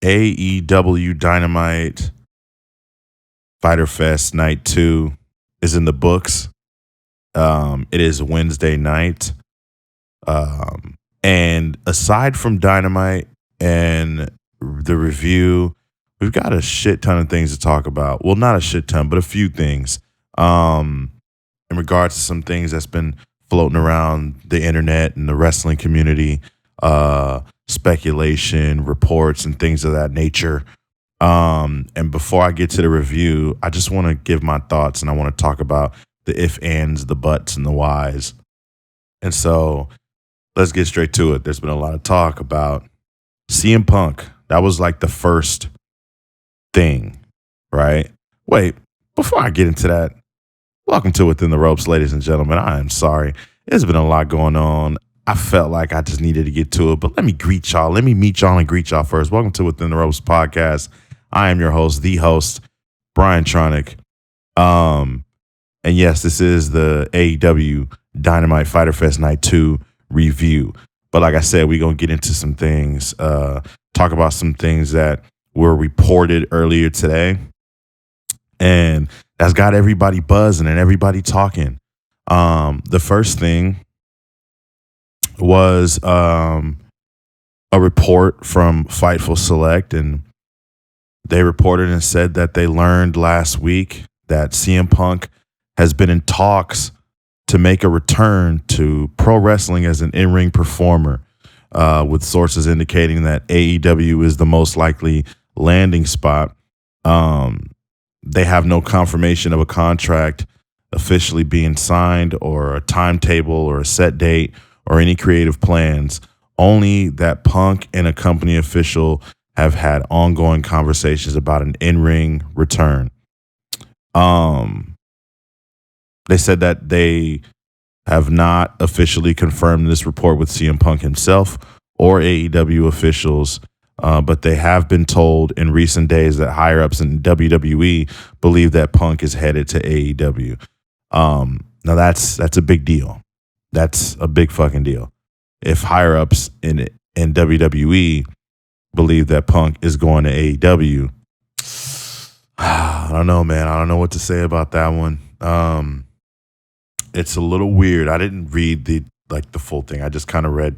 AEW Dynamite Fyter Fest Night 2 is in the books. It is Wednesday night. And aside from Dynamite and the review, we've got a shit ton of things to talk about. Well, not a shit ton, but a few things. In regards to some things that's been floating around the internet and the wrestling community, speculation, reports, and things of that nature. And before I get to the review, I just want to give my thoughts, and I want to talk about the if, ands, the buts, and the whys. And so let's get straight to it. There's been a lot of talk about CM Punk. That was like the first thing, right? Wait, before I get into that, welcome to Within the Ropes, ladies and gentlemen. I am sorry. There's been a lot going on. I felt like I just needed to get to it, but let me greet y'all. Let me meet y'all and greet y'all first. Welcome to Within the Ropes podcast. I am your host, the host, Bryan Tronic. And yes, this is the AEW Dynamite Fyter Fest Night 2 review. But like I said, we're going to get into some things, talk about some things that were reported earlier today. And that's got everybody buzzing and everybody talking. The first thing was a report from Fightful Select, and they reported and said that they learned last week that CM Punk has been in talks to make a return to pro wrestling as an in-ring performer, with sources indicating that AEW is the most likely landing spot. They have no confirmation of a contract officially being signed or a timetable or a set date or any creative plans, only that Punk and a company official have had ongoing conversations about an in-ring return. They said that they have not officially confirmed this report with CM Punk himself or AEW officials, but they have been told in recent days that higher-ups in WWE believe that Punk is headed to AEW. Now that's a big deal. That's a big fucking deal. If higher-ups in WWE believe that Punk is going to AEW, I don't know, man. I don't know what to say about that one. It's a little weird. I didn't read the full thing. I just kind of read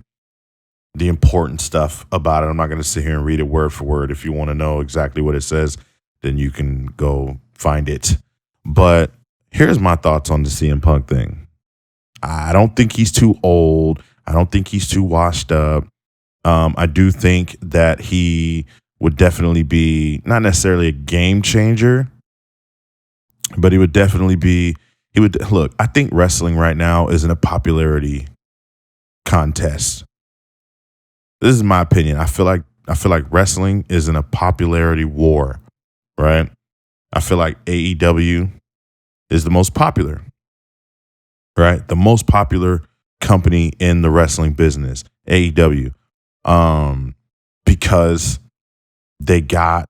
the important stuff about it. I'm not going to sit here and read it word for word. If you want to know exactly what it says, then you can go find it. But here's my thoughts on the CM Punk thing. I don't think he's too old. I don't think he's too washed up. I do think that he would definitely be not necessarily a game changer, but he would definitely be. Look, I think wrestling right now is in a popularity contest. This is my opinion. I feel like wrestling is in a popularity war, right? I feel like AEW is the most popular, right? The most popular company in the wrestling business, AEW, because they got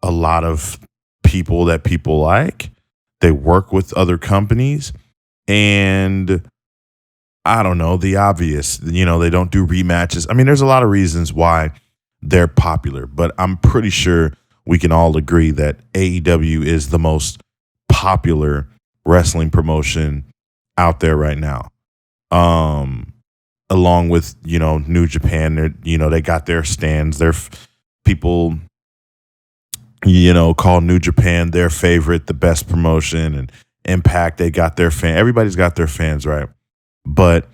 a lot of people that people like. They work with other companies, and I don't know, the obvious, they don't do rematches. I mean, there's a lot of reasons why they're popular, but I'm pretty sure we can all agree that AEW is the most popular wrestling promotion out there right now. Along with, New Japan, they got their stands. Their people call New Japan their favorite, the best promotion, and Impact, they got their fan. Everybody's got their fans, right? But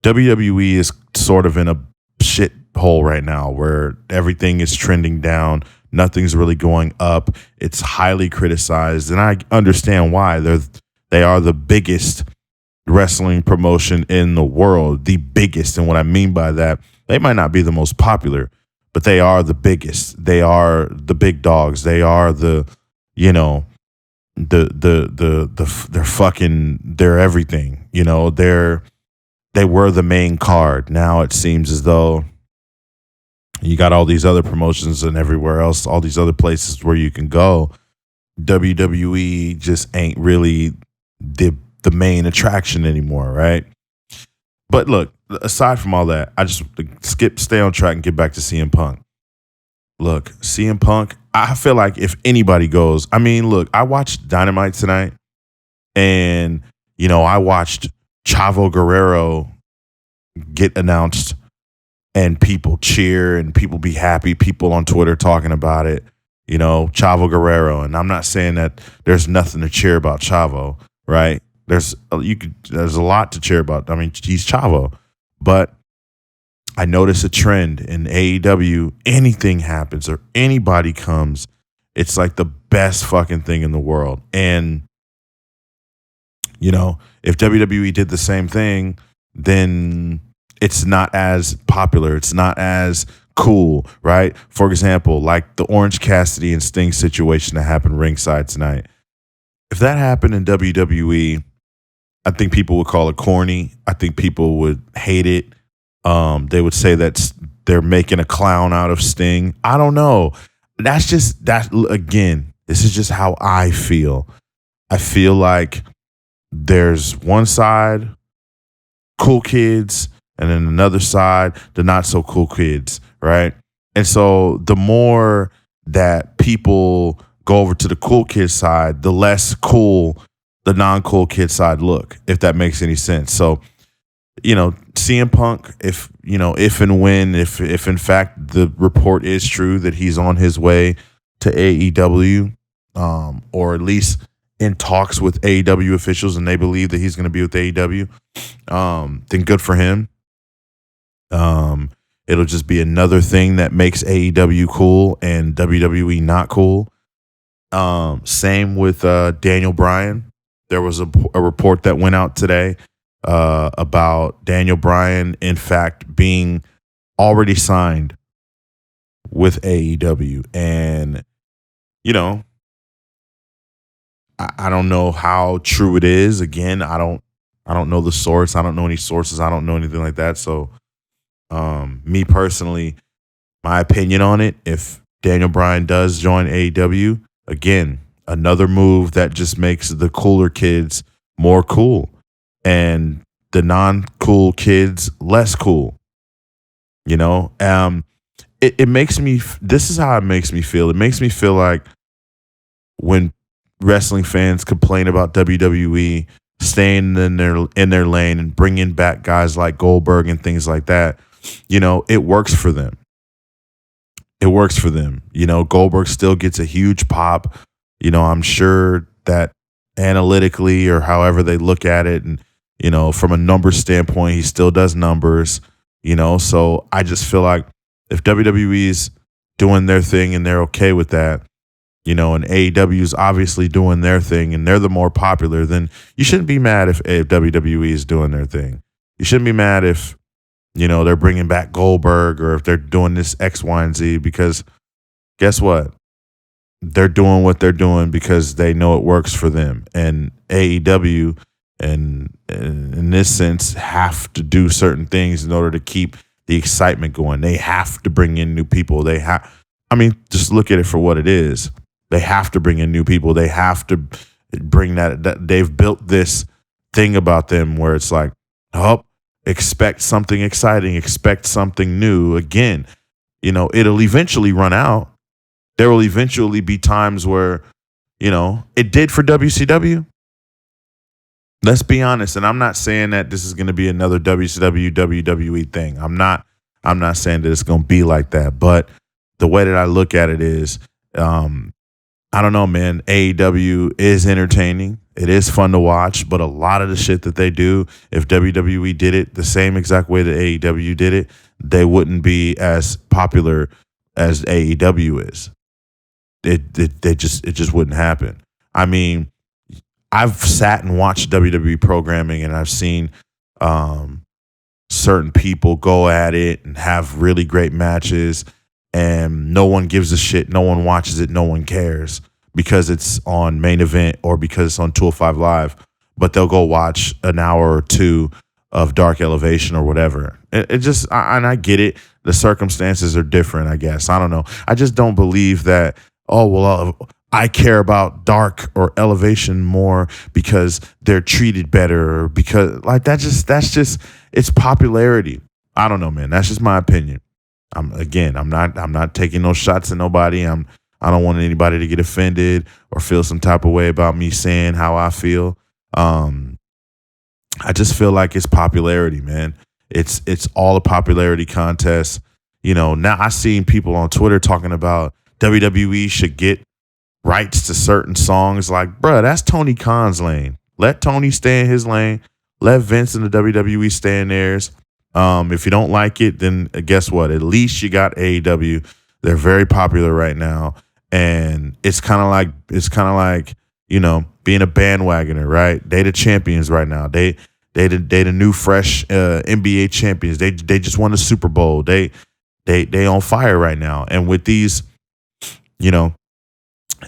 WWE is sort of in a shit hole right now where everything is trending down. Nothing's really going up. It's highly criticized, and I understand why. They are the biggest wrestling promotion in the world, the biggest. And what I mean by that, they might not be the most popular, but they are the biggest. They are the big dogs. They are they're everything. They were the main card. Now it seems as though you got all these other promotions and everywhere else, all these other places where you can go. WWE just ain't really the main attraction anymore, right? But look, aside from all that, I just stay on track and get back to CM Punk. Look, CM Punk, I feel like if anybody goes, I mean, look, I watched Dynamite tonight and, I watched Chavo Guerrero get announced and people cheer and people be happy, people on Twitter talking about it, Chavo Guerrero. And I'm not saying that there's nothing to cheer about Chavo, right? There's a lot to cheer about. I mean, he's Chavo. But I notice a trend in AEW. Anything happens or anybody comes, it's like the best fucking thing in the world. And, if WWE did the same thing, then it's not as popular. It's not as cool, right? For example, like the Orange Cassidy and Sting situation that happened ringside tonight. If that happened in WWE, I think people would call it corny. I think people would hate it. They would say that they're making a clown out of Sting. I don't know. That's just that. Again, this is just how I feel. I feel like there's one side, cool kids, and then another side, the not so cool kids, right? And so the more that people go over to the cool kid side, the less cool the non-cool kid side look, if that makes any sense. So, CM Punk, if and when, if in fact the report is true that he's on his way to AEW, or at least in talks with AEW officials and they believe that he's going to be with AEW, then good for him. It'll just be another thing that makes AEW cool and WWE not cool. Same with Daniel Bryan. There was a report that went out today about Daniel Bryan, in fact, being already signed with AEW. And, I don't know how true it is. Again, I don't know the source. I don't know any sources. I don't know anything like that. So, me personally, my opinion on it, if Daniel Bryan does join AEW, again, another move that just makes the cooler kids more cool and the non-cool kids less cool. It makes me, this is how it makes me feel. It makes me feel like when wrestling fans complain about WWE staying in their lane and bringing back guys like Goldberg and things like that, it works for them. It works for them. Goldberg still gets a huge pop. I'm sure that analytically or however they look at it, and from a numbers standpoint, he still does numbers. So I just feel like if WWE's doing their thing and they're okay with that, and AEW's obviously doing their thing and they're the more popular, then you shouldn't be mad if WWE is doing their thing. You shouldn't be mad if, they're bringing back Goldberg or if they're doing this X, Y, and Z, because guess what? They're doing what they're doing because they know it works for them. And AEW, and in this sense, have to do certain things in order to keep the excitement going. They have to bring in new people. Just look at it for what it is. They have to bring in new people. They have to bring that they've built this thing about them where it's like, expect something exciting, expect something new. Again, it'll eventually run out. There will eventually be times where, it did for WCW. Let's be honest. And I'm not saying that this is going to be another WCW, WWE thing. I'm not saying that it's going to be like that. But the way that I look at it is, I don't know, man. AEW is entertaining. It is fun to watch, but a lot of the shit that they do, if WWE did it the same exact way that AEW did it, they wouldn't be as popular as AEW is. It just wouldn't happen. I mean, I've sat and watched WWE programming and I've seen certain people go at it and have really great matches, and no one gives a shit. No one watches it. No one cares because it's on Main Event or because it's on 205 Live. But they'll go watch an hour or two of Dark Elevation or whatever. It just, and I get it. The circumstances are different, I guess. I don't know. I just don't believe that, I care about Dark or Elevation more because they're treated better, or because that's just it's popularity. I don't know, man. That's just my opinion. I'm not taking no shots at nobody. I don't want anybody to get offended or feel some type of way about me saying how I feel. I just feel like it's popularity, man. It's all a popularity contest. Now I seen people on Twitter talking about WWE should get rights to certain songs. Like, bruh, that's Tony Khan's lane. Let Tony stay in his lane. Let Vince and the WWE stay in theirs. If you don't like it, then guess what? At least you got AEW. They're very popular right now, and it's kind of like being a bandwagoner, right? They the champions right now. They the new fresh NBA champions. They just won the Super Bowl. They on fire right now, and with these,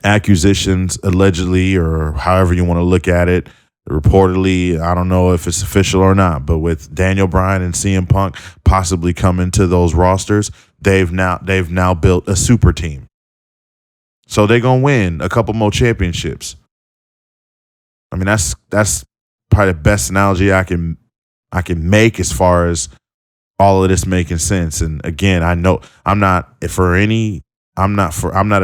accusations allegedly, or however you want to look at it, reportedly, I don't know if it's official or not, but with Daniel Bryan and CM Punk possibly coming to those rosters, they've now built a super team. So they're gonna win a couple more championships. I mean, that's probably the best analogy I can make as far as all of this making sense. And again, I know I'm not at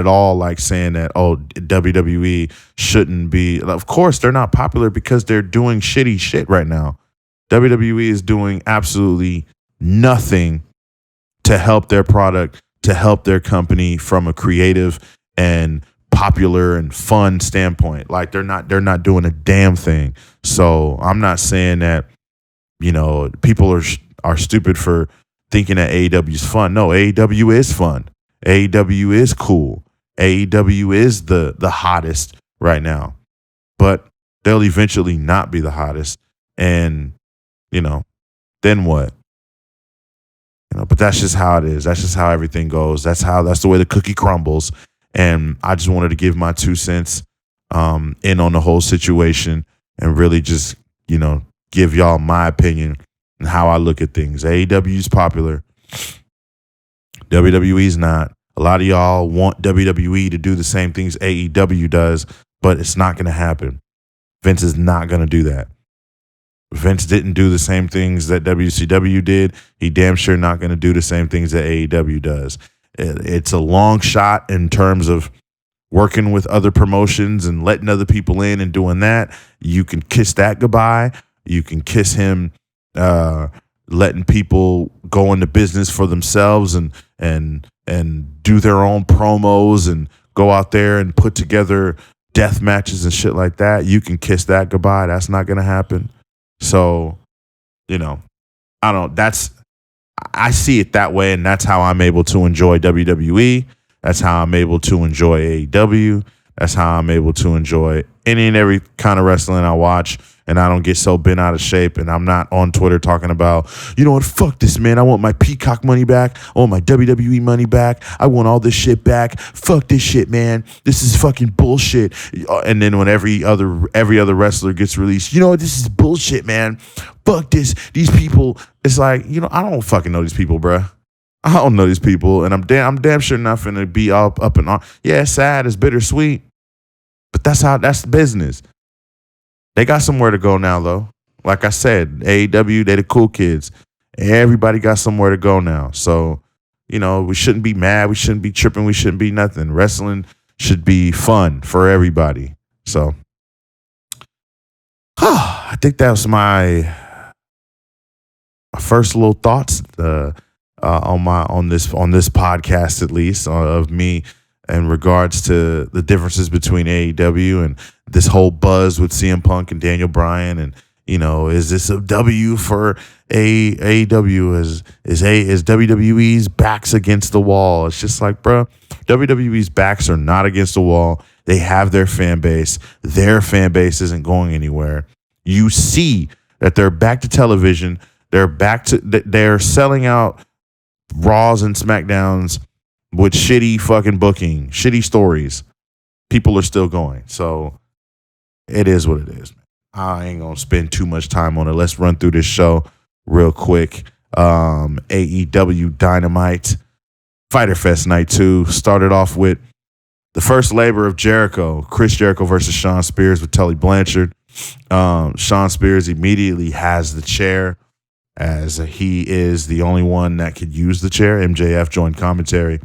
all like saying that, oh, WWE shouldn't be. Of course, they're not popular because they're doing shitty shit right now. WWE is doing absolutely nothing to help their product, to help their company from a creative and popular and fun standpoint. Like they're not doing a damn thing. So I'm not saying that, people are stupid for thinking that AEW is fun. No, AEW is fun. AEW is cool. AEW is the hottest right now, but they'll eventually not be the hottest. And, then what? But that's just how it is. That's just how everything goes. That's the way the cookie crumbles. And I just wanted to give my 2 cents in on the whole situation and really just, give y'all my opinion and how I look at things. AEW is popular. WWE's not. A lot of y'all want WWE to do the same things AEW does, but it's not going to happen. Vince is not going to do that. Vince didn't do the same things that WCW did. He damn sure not going to do the same things that AEW does. It's a long shot in terms of working with other promotions and letting other people in and doing that. You can kiss that goodbye. You can kiss him letting people go into business for themselves and do their own promos and go out there and put together death matches and shit like that. You can kiss that goodbye. That's not going to happen. So, I see it that way, and that's how I'm able to enjoy WWE. That's how I'm able to enjoy AEW. That's how I'm able to enjoy any and every kind of wrestling I watch, and I don't get so bent out of shape, and I'm not on Twitter talking about, you know what, fuck this, man. I want my Peacock money back. I want my WWE money back. I want all this shit back. Fuck this shit, man. This is fucking bullshit. And then when every other wrestler gets released, you know what, this is bullshit, man. Fuck this. These people, it's like, I don't fucking know these people, bruh. I don't know these people, and I'm damn sure not finna be up and on. Yeah, it's sad, it's bittersweet, but that's business. They got somewhere to go now, though. Like I said, AEW, they the cool kids. Everybody got somewhere to go now. So, we shouldn't be mad. We shouldn't be tripping. We shouldn't be nothing. Wrestling should be fun for everybody. So, I think that was my first little thoughts on this podcast, at least, of me in regards to the differences between AEW and this whole buzz with CM Punk and Daniel Bryan. And, is this a W for AEW? Is WWE's backs against the wall? It's just like, bro, WWE's backs are not against the wall. They have their fan base. Their fan base isn't going anywhere. You see that they're back to television. They're selling out Raws and SmackDowns with shitty fucking booking, shitty stories. People are still going. So it is what it is, man. I ain't going to spend too much time on it. Let's run through this show real quick. AEW Dynamite Fyter Fest Night 2 started off with the first labor of Jericho. Chris Jericho versus Shawn Spears with Tully Blanchard. Shawn Spears immediately has the chair. as he is the only one that could use the chair. MJF joined commentary.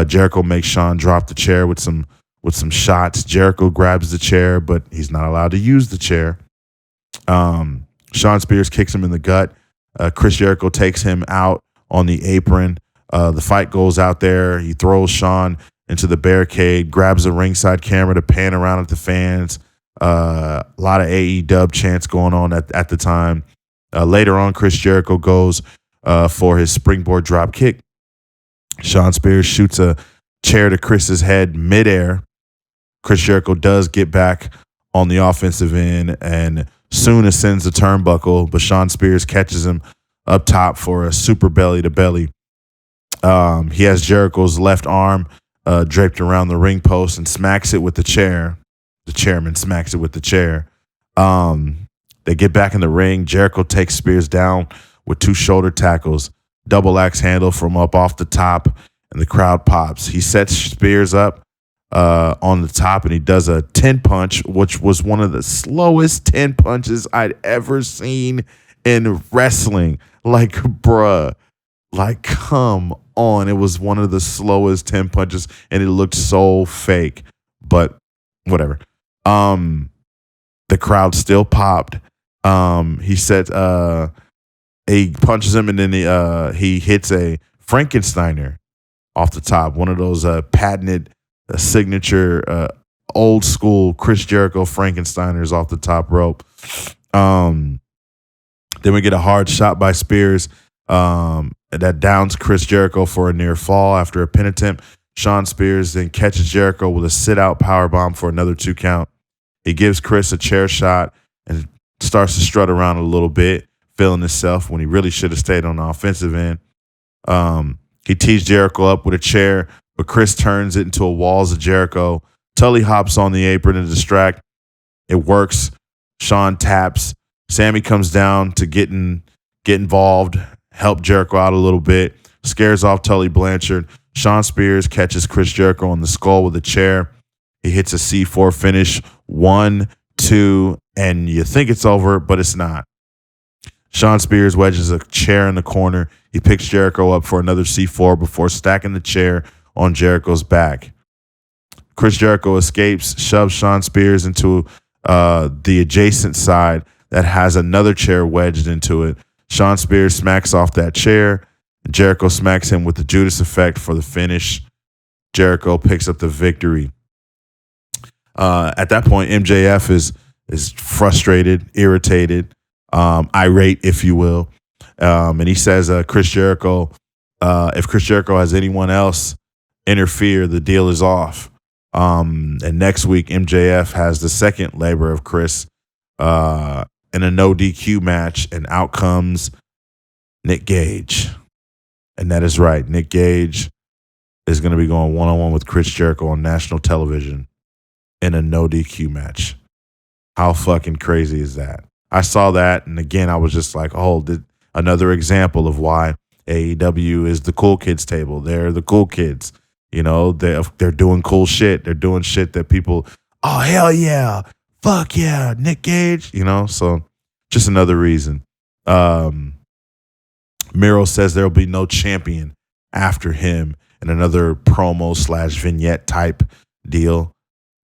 Jericho makes Shawn drop the chair with some shots. Jericho grabs the chair, but he's not allowed to use the chair. Shawn Spears kicks him in the gut. Chris Jericho takes him out on the apron. The fight goes out there. He throws Shawn into the barricade, grabs a ringside camera to pan around at the fans. A lot of AEW chants going on at the time. Later on, Chris Jericho goes for his springboard drop kick. Shawn Spears shoots a chair to Chris's head midair. Chris Jericho does get back on the offensive end and soon ascends the turnbuckle, but Shawn Spears catches him up top for a super belly to belly. He has Jericho's left arm draped around the ring post and smacks it with the chair. The chairman smacks it with the chair. They get back in the ring. Jericho takes Spears down with 2 shoulder tackles, double axe handle from up off the top, and the crowd pops. He sets Spears up on the top, and he does a 10 punch, which was one of the slowest 10 punches I'd ever seen in wrestling. Like, bruh, like, come on. It was one of the slowest 10 punches, and it looked so fake, but whatever. The crowd still popped. He said, he punches him, and then he hits a Frankensteiner off the top, one of those patented signature old school Chris Jericho Frankensteiners off the top rope. Then we get a hard shot by Spears that downs Chris Jericho for a near fall after a pin attempt. Shawn Spears then catches Jericho with a sit-out powerbomb for another 2 count. He gives Chris a chair shot and starts to strut around a little bit, feeling himself when he really should have stayed on the offensive end. He tees Jericho up with a chair, but Chris turns it into a walls of Jericho. Tully hops on the apron to distract. It works. Shawn taps. Sammy comes down to get involved, help Jericho out a little bit, scares off Tully Blanchard. Shawn Spears catches Chris Jericho on the skull with a chair. He hits a C4 finish, 1, 2, and you think it's over, but it's not. Shawn Spears wedges a chair in the corner. He picks Jericho up for another C4 before stacking the chair on Jericho's back. Chris Jericho escapes, shoves Shawn Spears into the adjacent side that has another chair wedged into it. Shawn Spears smacks off that chair. Jericho smacks him with the Judas effect for the finish. Jericho picks up the victory. At that point, MJF is frustrated, irritated, irate, if you will. And he says, Chris Jericho, if Chris Jericho has anyone else interfere, the deal is off. And next week, MJF has the second labor of Chris in a no DQ match, and out comes Nick Gage. And that is right. Nick Gage is going to be going one-on-one with Chris Jericho on national television in a no DQ match. How fucking crazy is that? I saw that, and again, I was just like, oh, another example of why AEW is the cool kids table. They're the cool kids. You know, they're doing cool shit. They're doing shit that people, oh, hell yeah. Fuck yeah, Nick Gage. You know, so just another reason. Miro says there will be no champion after him in another promo / vignette type deal.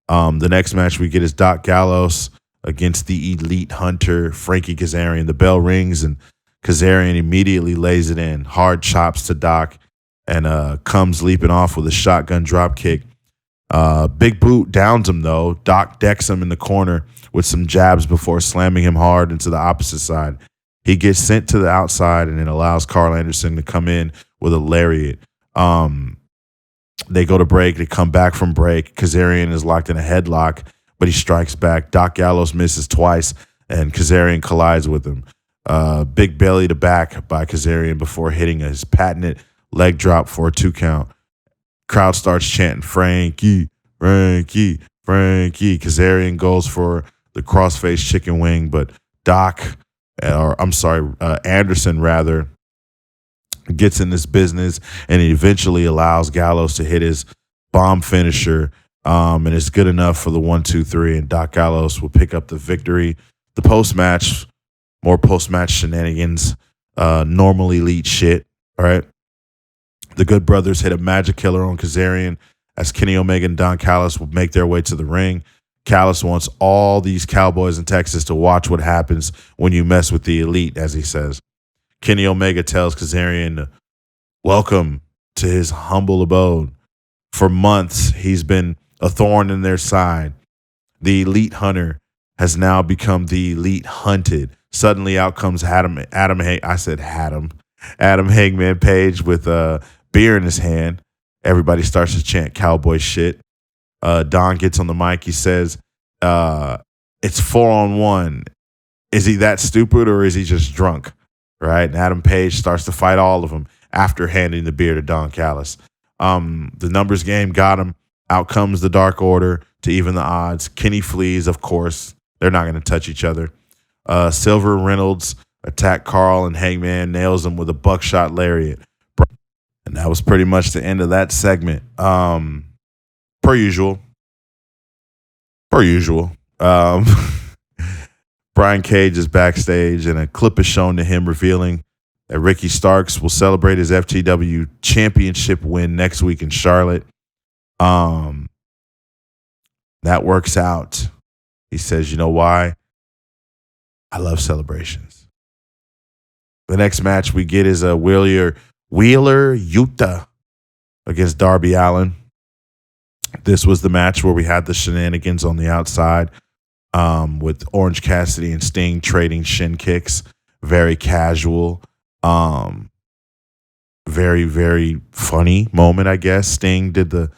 The next match we get is Doc Gallows against the Elite Hunter, Frankie Kazarian. The bell rings and Kazarian immediately lays it in. Hard chops to Doc and comes leaping off with a shotgun drop kick. Big Boot downs him though. Doc decks him in the corner with some jabs before slamming him hard into the opposite side. He gets sent to the outside and then allows Carl Anderson to come in with a lariat. They go to break. They come back from break. Kazarian is locked in a headlock, but he strikes back. Doc Gallows misses twice, and Kazarian collides with him. Big belly to back by Kazarian before hitting his patented leg drop for a 2 count. Crowd starts chanting, Frankie, Frankie, Frankie. Kazarian goes for the crossface chicken wing, but Anderson rather, gets in this business, and he eventually allows Gallows to hit his bomb finisher, and it's good enough for the 1, 2, 3, and Doc Gallows will pick up the victory. The post-match, more post-match shenanigans. normal elite shit. All right. The Good Brothers hit a magic killer on Kazarian as Kenny Omega and Don Callis would make their way to the ring. Callis wants all these cowboys in Texas to watch what happens when you mess with the elite, as he says. Kenny Omega tells Kazarian to welcome to his humble abode. For months, he's been a thorn in their side. The elite hunter has now become the elite hunted. Suddenly out comes Adam Hangman Page with a beer in his hand. Everybody starts to chant cowboy shit. Don gets on the mic. He says, it's 4-on-1. Is he that stupid or is he just drunk? Right? And Adam Page starts to fight all of them after handing the beer to Don Callis. The numbers game got him. Out comes the Dark Order to even the odds. Kenny flees, of course. They're not going to touch each other. Silver Reynolds attack Carl, and Hangman nails him with a buckshot lariat. And that was pretty much the end of that segment. Per usual. Brian Cage is backstage, and a clip is shown to him revealing that Ricky Starks will celebrate his FTW championship win next week in Charlotte. That works out. He says, you know why? I love celebrations. The next match we get is a Wheeler Yuta against Darby Allin. This was the match where we had the shenanigans on the outside with Orange Cassidy and Sting trading shin kicks. Very casual. Very, very funny moment, I guess. Sting did the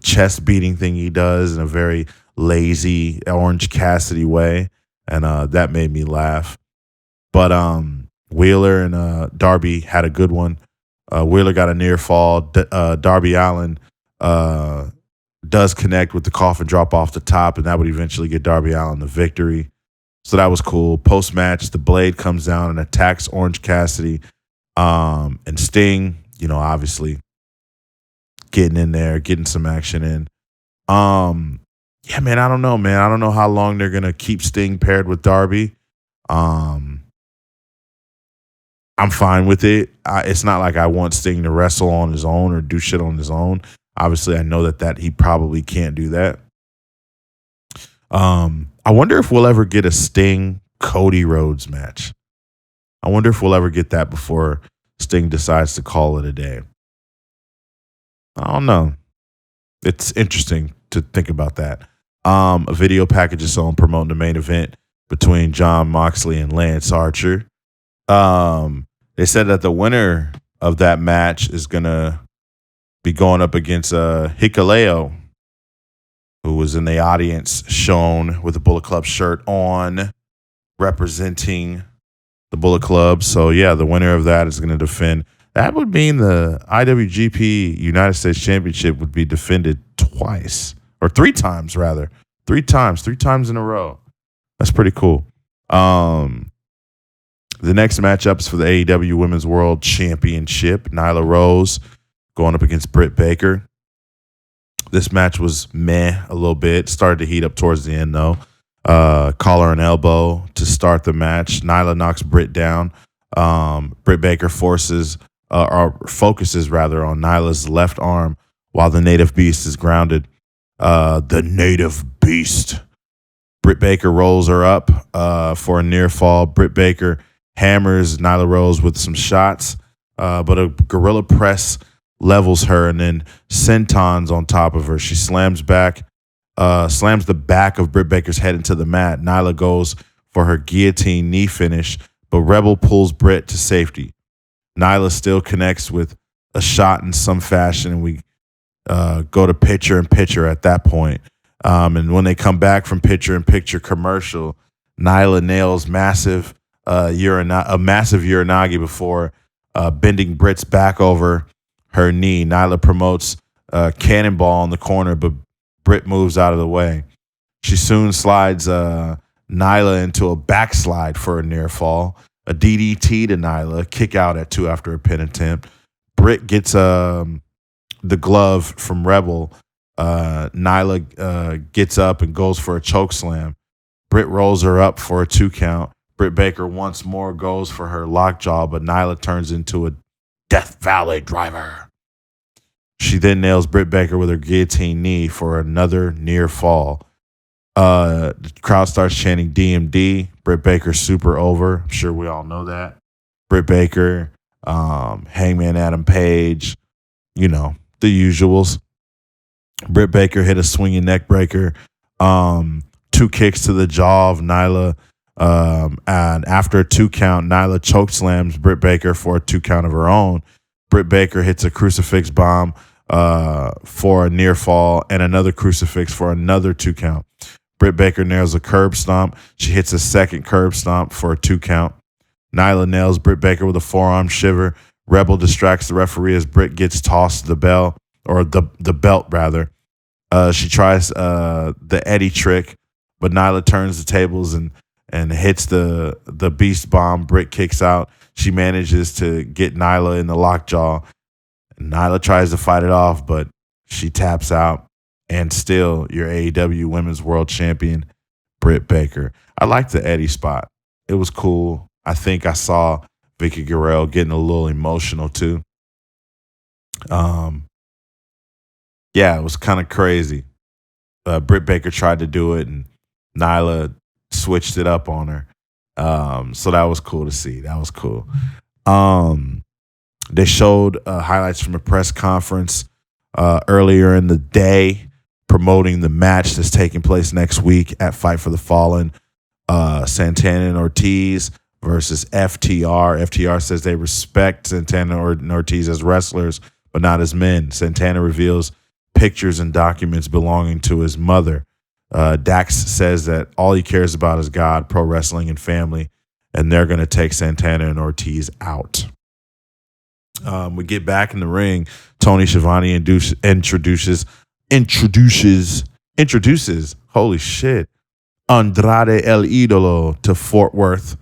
chest beating thing he does in a very lazy Orange Cassidy way, and that made me laugh. But Wheeler and Darby had a good one. Wheeler got a near fall. Darby Allin does connect with the coffin drop off the top, and that would eventually get Darby Allin the victory. So that was cool. Post-match, the Blade comes down and attacks Orange Cassidy. And Sting, obviously getting in there, getting some action in. Yeah, man, I don't know, man. I don't know how long they're going to keep Sting paired with Darby. I'm fine with it. It's not like I want Sting to wrestle on his own or do shit on his own. Obviously, I know that he probably can't do that. I wonder if we'll ever get a Sting Cody Rhodes match. I wonder if we'll ever get that before Sting decides to call it a day. I don't know. It's interesting to think about that. A video package is on promoting the main event between Jon Moxley and Lance Archer. They said that the winner of that match is going to be going up against Hikuleo, who was in the audience, shown with the Bullet Club shirt on, representing the Bullet Club. So, yeah, the winner of that is going to defend. That would mean the IWGP United States Championship would be defended twice, or 3 times, rather. 3 times in a row. That's pretty cool. The next matchup is for the AEW Women's World Championship. Nyla Rose going up against Britt Baker. This match was meh a little bit. Started to heat up towards the end, though. Collar and elbow to start the match. Nyla knocks Britt down. Britt Baker focuses on Nyla's left arm while the Native Beast is grounded. The Native Beast. Britt Baker rolls her up for a near fall. Britt Baker hammers Nyla Rose with some shots, but a gorilla press levels her and then sentons on top of her. She slams the back of Britt Baker's head into the mat. Nyla goes for her guillotine knee finish, but Rebel pulls Britt to safety. Nyla still connects with a shot in some fashion, and we go to picture-in-picture at that point. And when they come back from picture-in-picture commercial, Nyla nails a massive Uranagi before bending Britt's back over her knee. Nyla promotes Cannonball in the corner, but Britt moves out of the way. She soon slides Nyla into a backslide for a near fall. A DDT to Nyla, kick out at 2 after a pin attempt. Britt gets the glove from Rebel. Nyla gets up and goes for a choke slam. Britt rolls her up for a 2 count. Britt Baker once more goes for her lockjaw, but Nyla turns into a Death Valley driver. She then nails Britt Baker with her guillotine knee for another near fall. The crowd starts chanting D.M.D. Britt Baker super over. I'm sure we all know that. Britt Baker, Hangman Adam Page, the usuals. Britt Baker hit a swinging neck breaker. 2 kicks to the jaw of Nyla. And after a 2 count, Nyla choke slams Britt Baker for a 2 count of her own. Britt Baker hits a crucifix bomb for a near fall and another crucifix for another 2 count. Britt Baker nails a curb stomp. She hits a second curb stomp for a 2 count. Nyla nails Britt Baker with a forearm shiver. Rebel distracts the referee as Britt gets tossed the bell, or the belt rather. She tries the Eddie trick, but Nyla turns the tables and hits the beast bomb. Britt kicks out. She manages to get Nyla in the lockjaw. Nyla tries to fight it off, but she taps out. And still, your AEW Women's World Champion, Britt Baker. I liked the Eddie spot. It was cool. I think I saw Vicky Guerrero getting a little emotional too. Yeah, it was kind of crazy. Britt Baker tried to do it, and Nyla switched it up on her. So that was cool to see. That was cool. They showed highlights from a press conference earlier in the day, promoting the match that's taking place next week at Fight for the Fallen. Santana and Ortiz versus FTR. FTR says they respect Santana and Ortiz as wrestlers, but not as men. Santana reveals pictures and documents belonging to his mother. Dax says that all he cares about is God, pro wrestling, and family, and they're going to take Santana and Ortiz out. We get back in the ring. Tony Schiavone introduces, holy shit, Andrade El Idolo to Fort Worth.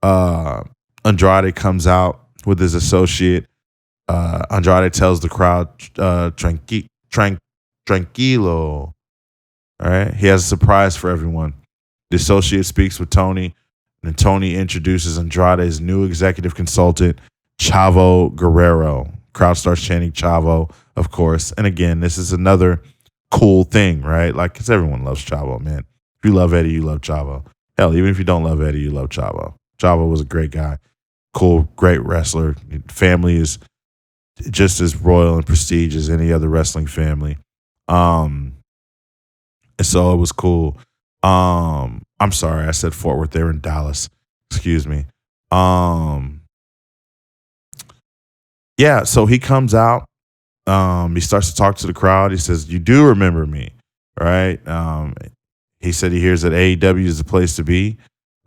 Andrade comes out with his associate. Andrade tells the crowd, tranquilo. All right. He has a surprise for everyone. The associate speaks with Tony, and Tony introduces Andrade's new executive consultant, Chavo Guerrero. Crowd starts chanting Chavo, of course. And again, this is another cool thing, right? Like, because everyone loves Chavo, man. If you love Eddie, you love Chavo. Hell, even if you don't love Eddie, you love Chavo. Chavo was a great guy. Cool, great wrestler. Family is just as royal and prestige as any other wrestling family. And so it was cool. I'm sorry, I said Fort Worth. They were in Dallas. Excuse me. Yeah, so he comes out. He starts to talk to the crowd. He says, "You do remember me, right?" He said he hears that AEW is the place to be.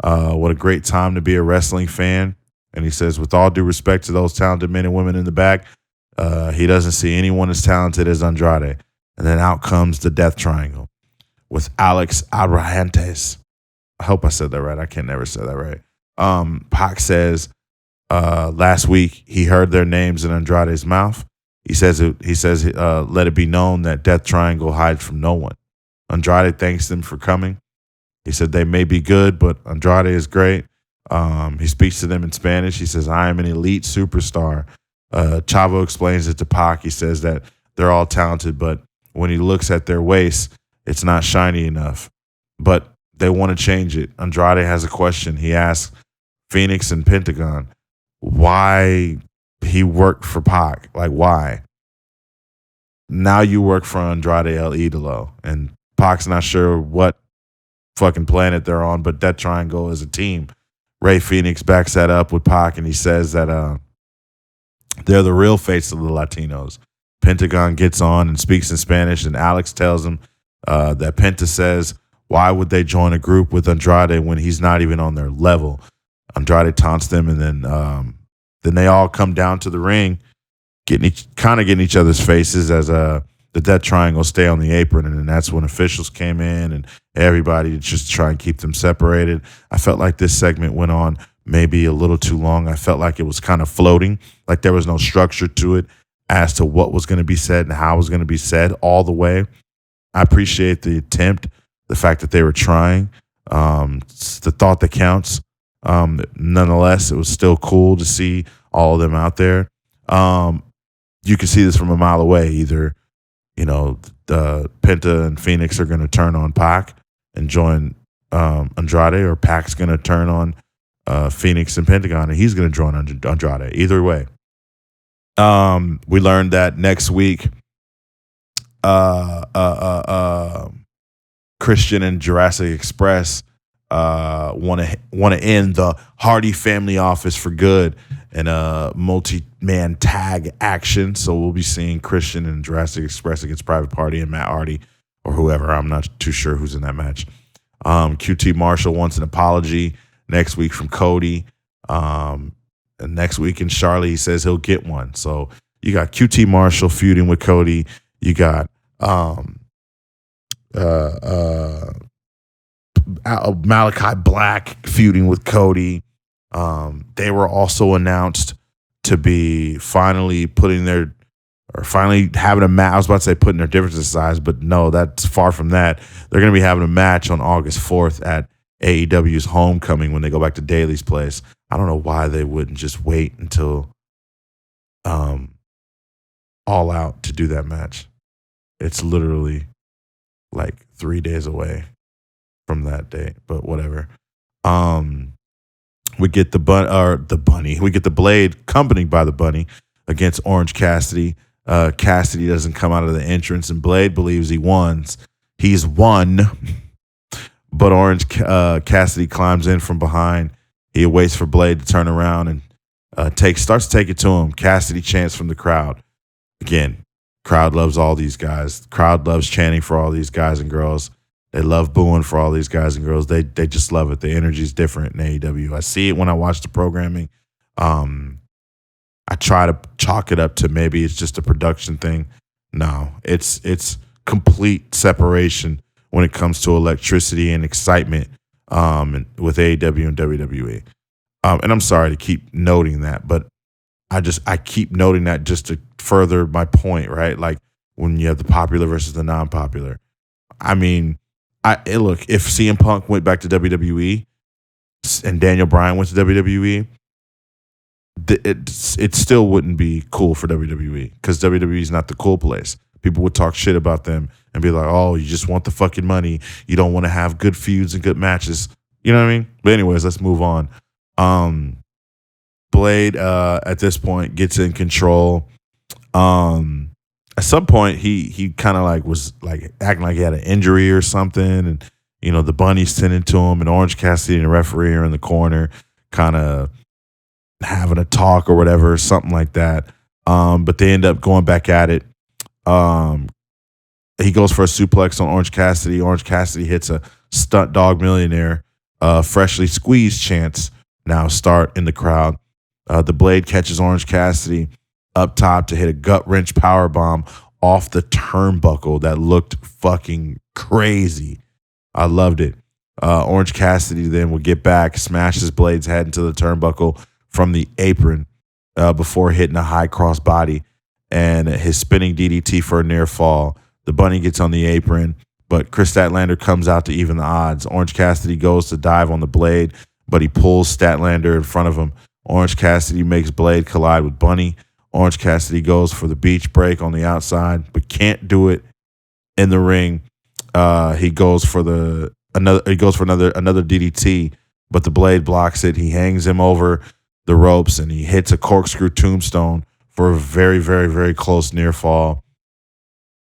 What a great time to be a wrestling fan. And he says, with all due respect to those talented men and women in the back, he doesn't see anyone as talented as Andrade. And then out comes the Death Triangle with Alex Abrahantes. I hope I said that right. I can never say that right. Pac says last week he heard their names in Andrade's mouth. He says, let it be known that Death Triangle hides from no one. Andrade thanks them for coming. He said they may be good, but Andrade is great. He speaks to them in Spanish. He says, I am an elite superstar. Chavo explains it to Pac. He says that they're all talented, but when he looks at their waist, it's not shiny enough. But they want to change it. Andrade has a question. He asks Phoenix and Pentagon why he worked for Pac. Like, why? Now you work for Andrade El Idolo, and Pac's not sure what fucking planet they're on, but that triangle is a team. Ray Phoenix backs that up with Pac, and he says that they're the real face of the Latinos. Pentagon gets on and speaks in Spanish, and Alex tells him that Penta says, why would they join a group with Andrade when he's not even on their level? Andrade taunts them, and then they all come down to the ring, getting each other's faces as the Death Triangle stay on the apron, and then that's when officials came in and everybody just try and keep them separated. I felt like this segment went on maybe a little too long. I felt like it was kind of floating, like there was no structure to it as to what was going to be said and how it was going to be said all the way. I appreciate the attempt, the fact that they were trying. It's the thought that counts. Nonetheless, it was still cool to see all of them out there. You can see this from a mile away. Either, the Penta and Phoenix are going to turn on Pac and join Andrade, or Pac's going to turn on Phoenix and Pentagon, and he's going to join Andrade. Either way. We learned that next week, Christian and Jurassic Express want to end the Hardy family office for good in a multi-man tag action. So we'll be seeing Christian and Jurassic Express against Private Party and Matt Hardy or whoever. I'm not too sure who's in that match. QT Marshall wants an apology next week from Cody. And next week in Charlotte, he says he'll get one. So you got QT Marshall feuding with Cody. You got Malachi Black feuding with Cody. They were also announced to be finally having a match. I was about to say putting their differences aside, but no, that's far from that. They're going to be having a match on August 4th at AEW's Homecoming when they go back to Daly's place. I don't know why they wouldn't just wait until All Out to do that match. It's literally like 3 days away from that date, but whatever. We get the bunny. We get the Blade accompanied by the bunny against Orange Cassidy. Cassidy doesn't come out of the entrance, and Blade believes he's won. But Orange Cassidy climbs in from behind. He waits for Blade to turn around and starts to take it to him. Cassidy chants from the crowd. Again, crowd loves all these guys. Crowd loves chanting for all these guys and girls. They love booing for all these guys and girls. They just love it. The energy is different in AEW. I see it when I watch the programming. I try to chalk it up to maybe it's just a production thing. No, it's complete separation when it comes to electricity and excitement with AEW and WWE. And I'm sorry to keep noting that, but I keep noting that just to further my point, right? Like when you have the popular versus the non-popular. I mean, look, if CM Punk went back to WWE and Daniel Bryan went to WWE, it still wouldn't be cool for WWE because WWE is not the cool place. People would talk shit about them and be like, oh, you just want the fucking money. You don't want to have good feuds and good matches. You know what I mean? But anyways, let's move on. Blade, at this point, gets in control. At some point, he kind of like was like acting like he had an injury or something. And, the bunny's tending to him, and Orange Cassidy and the referee are in the corner kind of having a talk or whatever, something like that. But they end up going back at it. He goes for a suplex on Orange Cassidy. Orange Cassidy hits a stunt dog millionaire. Freshly squeezed chants now start in the crowd. The Blade catches Orange Cassidy up top to hit a gut wrench power bomb off the turnbuckle that looked fucking crazy. I loved it. Orange Cassidy then will get back, smashes Blade's head into the turnbuckle from the apron before hitting a high cross body and his spinning DDT for a near fall. The bunny gets on the apron, but Chris Statlander comes out to even the odds. Orange Cassidy goes to dive on the Blade, but he pulls Statlander in front of him. Orange Cassidy makes Blade collide with Bunny. Orange Cassidy goes for the beach break on the outside, but can't do it in the ring. He goes for another DDT, but the Blade blocks it. He hangs him over the ropes and he hits a corkscrew tombstone for a very, very, very close near fall.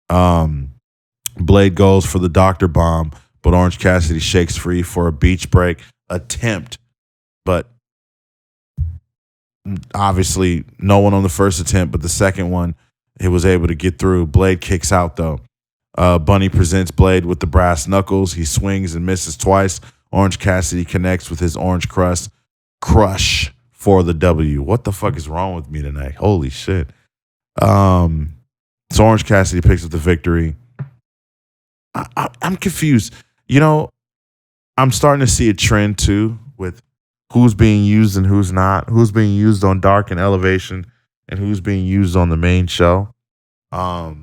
Blade goes for the Doctor Bomb, but Orange Cassidy shakes free for a beach break attempt, but obviously no one on the first attempt, but the second one he was able to get through. Blade kicks out though. Bunny presents Blade with the brass knuckles. He swings and misses twice. Orange Cassidy connects with his orange crush for the W. What the fuck is wrong with me tonight? Holy shit. So Orange Cassidy picks up the victory. I'm confused. I'm starting to see a trend too with who's being used and who's not, who's being used on Dark and Elevation and who's being used on the main show. I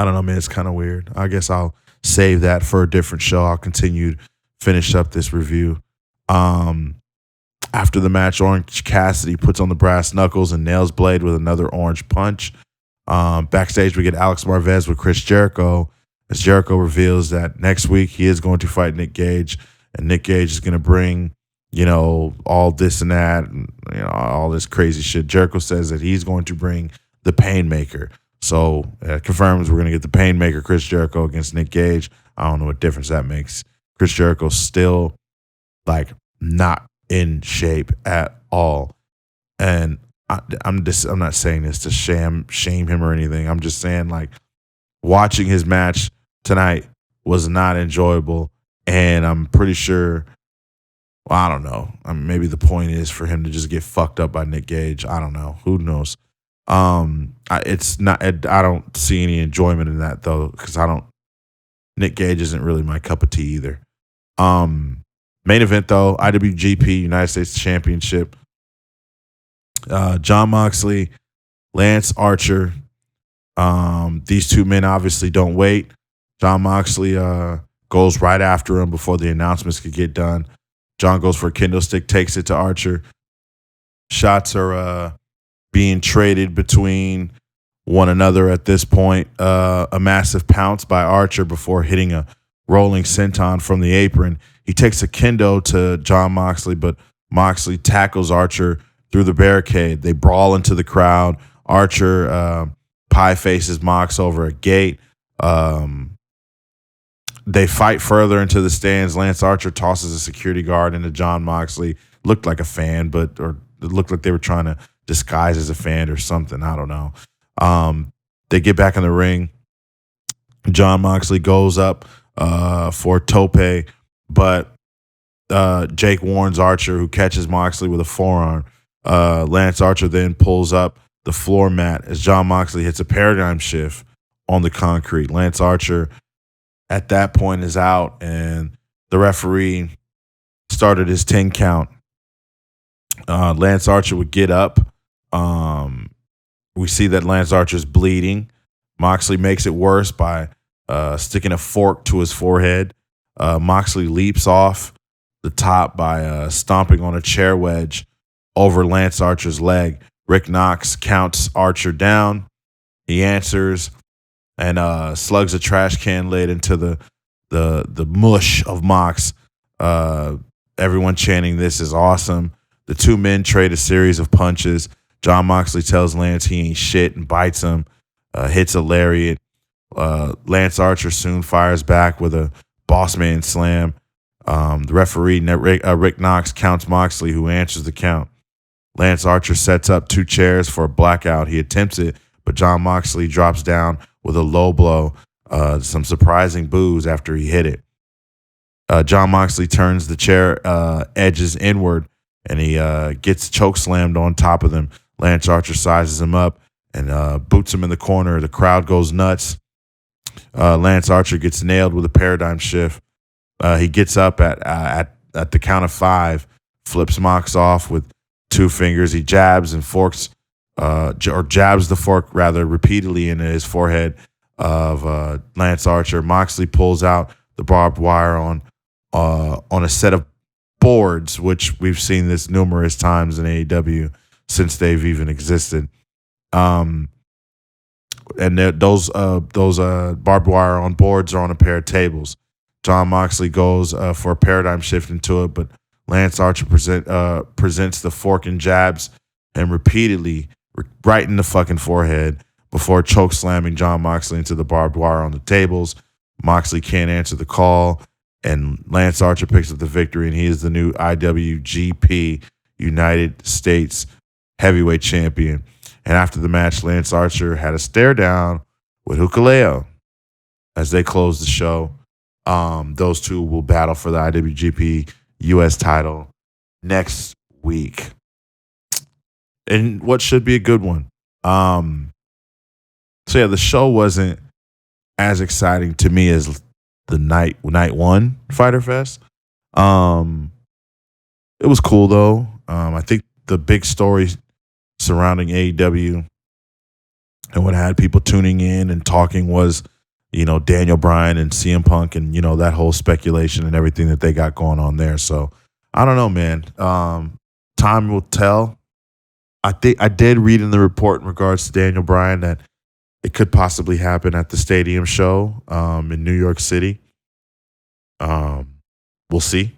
don't know, man. It's kind of weird. I guess I'll save that for a different show. I'll continue to finish up this review. After the match, Orange Cassidy puts on the brass knuckles and nails Blade with another orange punch. Backstage, we get Alex Marvez with Chris Jericho, as Jericho reveals that next week he is going to fight Nick Gage, and Nick Gage is going to bring, all this and that, and, all this crazy shit. Jericho says that he's going to bring the Painmaker. So it confirms we're going to get the Painmaker, Chris Jericho, against Nick Gage. I don't know what difference that makes. Chris Jericho's still, not in shape at all. And I'm not saying this to shame him or anything. I'm just saying, watching his match tonight was not enjoyable. And I'm pretty sure, I don't know. Maybe the point is for him to just get fucked up by Nick Gage. I don't know. Who knows? It's not. I don't see any enjoyment in that though, because Nick Gage isn't really my cup of tea either. Main event though, IWGP United States Championship. Jon Moxley, Lance Archer. These two men obviously don't wait. Jon Moxley goes right after him before the announcements could get done. Jon goes for a kendo stick, takes it to Archer. Shots are being traded between one another at this point. A massive pounce by Archer before hitting a rolling senton from the apron. He takes a kendo to Jon Moxley, but Moxley tackles Archer through the barricade. They brawl into the crowd. Archer pie faces Mox over a gate. They fight further into the stands. Lance Archer tosses a security guard into Jon Moxley. Looked like a fan, or it looked like they were trying to disguise as a fan or something. I don't know. They get back in the ring. Jon Moxley goes up for tope, but Jake warns Archer, who catches Moxley with a forearm. Lance Archer then pulls up the floor mat as Jon Moxley hits a paradigm shift on the concrete. Lance Archer at that point is out, and the referee started his 10 count. Lance Archer would get up. We see that Lance Archer's bleeding. Moxley makes it worse by sticking a fork to his forehead. Moxley leaps off the top by stomping on a chair wedge over Lance Archer's leg. Rick Knox counts Archer down. He answers and slugs a trash can lid into the mush of Mox. Everyone chanting, "This is awesome." The two men trade a series of punches. Jon Moxley tells Lance he ain't shit and bites him, hits a lariat. Lance Archer soon fires back with a boss man slam. The referee, Rick Knox, counts Moxley, who answers the count. Lance Archer sets up two chairs for a blackout. He attempts it, but Jon Moxley drops down with a low blow. Some surprising boos after he hit it. Jon Moxley turns the chair edges inward, and he gets choke slammed on top of them. Lance Archer sizes him up and boots him in the corner. The crowd goes nuts. Lance Archer gets nailed with a paradigm shift. He gets up at the count of 5, flips Mox off with 2 fingers. He jabs and forks, or jabs the fork rather repeatedly into his forehead of Lance Archer. Moxley pulls out the barbed wire on a set of boards, which we've seen this numerous times in AEW since they've even existed. And those barbed wire on boards are on a pair of tables. Jon Moxley goes for a paradigm shift into it, but Lance Archer presents the fork and jabs and repeatedly right in the fucking forehead before choke slamming Jon Moxley into the barbed wire on the tables. Moxley can't answer the call, and Lance Archer picks up the victory, and he is the new IWGP United States Heavyweight Champion. And after the match, Lance Archer had a stare down with Hikuleo as they close the show. Those two will battle for the IWGP US title next week. And what should be a good one. So yeah, the show wasn't as exciting to me as the night 1 Fyter Fest. It was cool though. I think the big story surrounding AEW and what had people tuning in and talking was, Daniel Bryan and CM Punk and, that whole speculation and everything that they got going on there. So I don't know, man. Time will tell. I think I did read in the report in regards to Daniel Bryan that it could possibly happen at the stadium show in New York City. We'll see.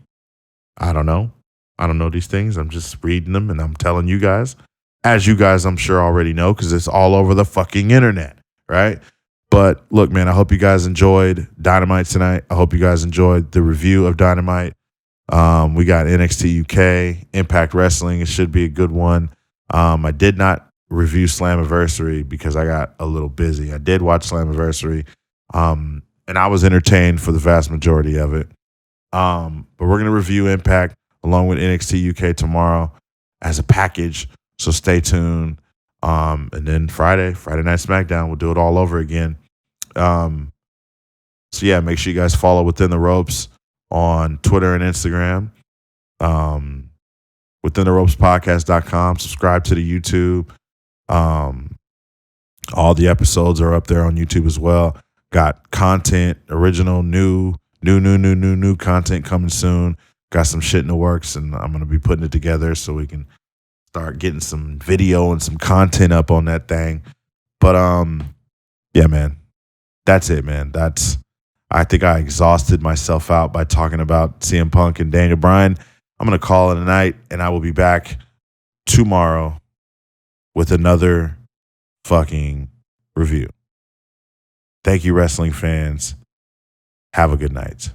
I don't know. I don't know these things. I'm just reading them and I'm telling you guys. As you guys, I'm sure already know because it's all over the fucking internet, right? But look, man, I hope you guys enjoyed Dynamite tonight. I hope you guys enjoyed the review of Dynamite. We got NXT UK, Impact Wrestling. It should be a good one. I did not review Slammiversary because I got a little busy. I did watch Slammiversary, and I was entertained for the vast majority of it. But we're going to review Impact along with NXT UK tomorrow as a package. So stay tuned. And then Friday Night SmackDown, we'll do it all over again. So yeah, make sure you guys follow Within the Ropes on Twitter and Instagram. WithinTheRopesPodcast.com. Subscribe to the YouTube. All the episodes are up there on YouTube as well. Got content, original, new content coming soon. Got some shit in the works, and I'm gonna be putting it together so we can start getting some video and some content up on that thing. But yeah, man, that's it, man. I think I exhausted myself out by talking about CM Punk and Daniel Bryan. I'm gonna call it a night, and I will be back tomorrow with another fucking review. Thank you, wrestling fans. Have a good night.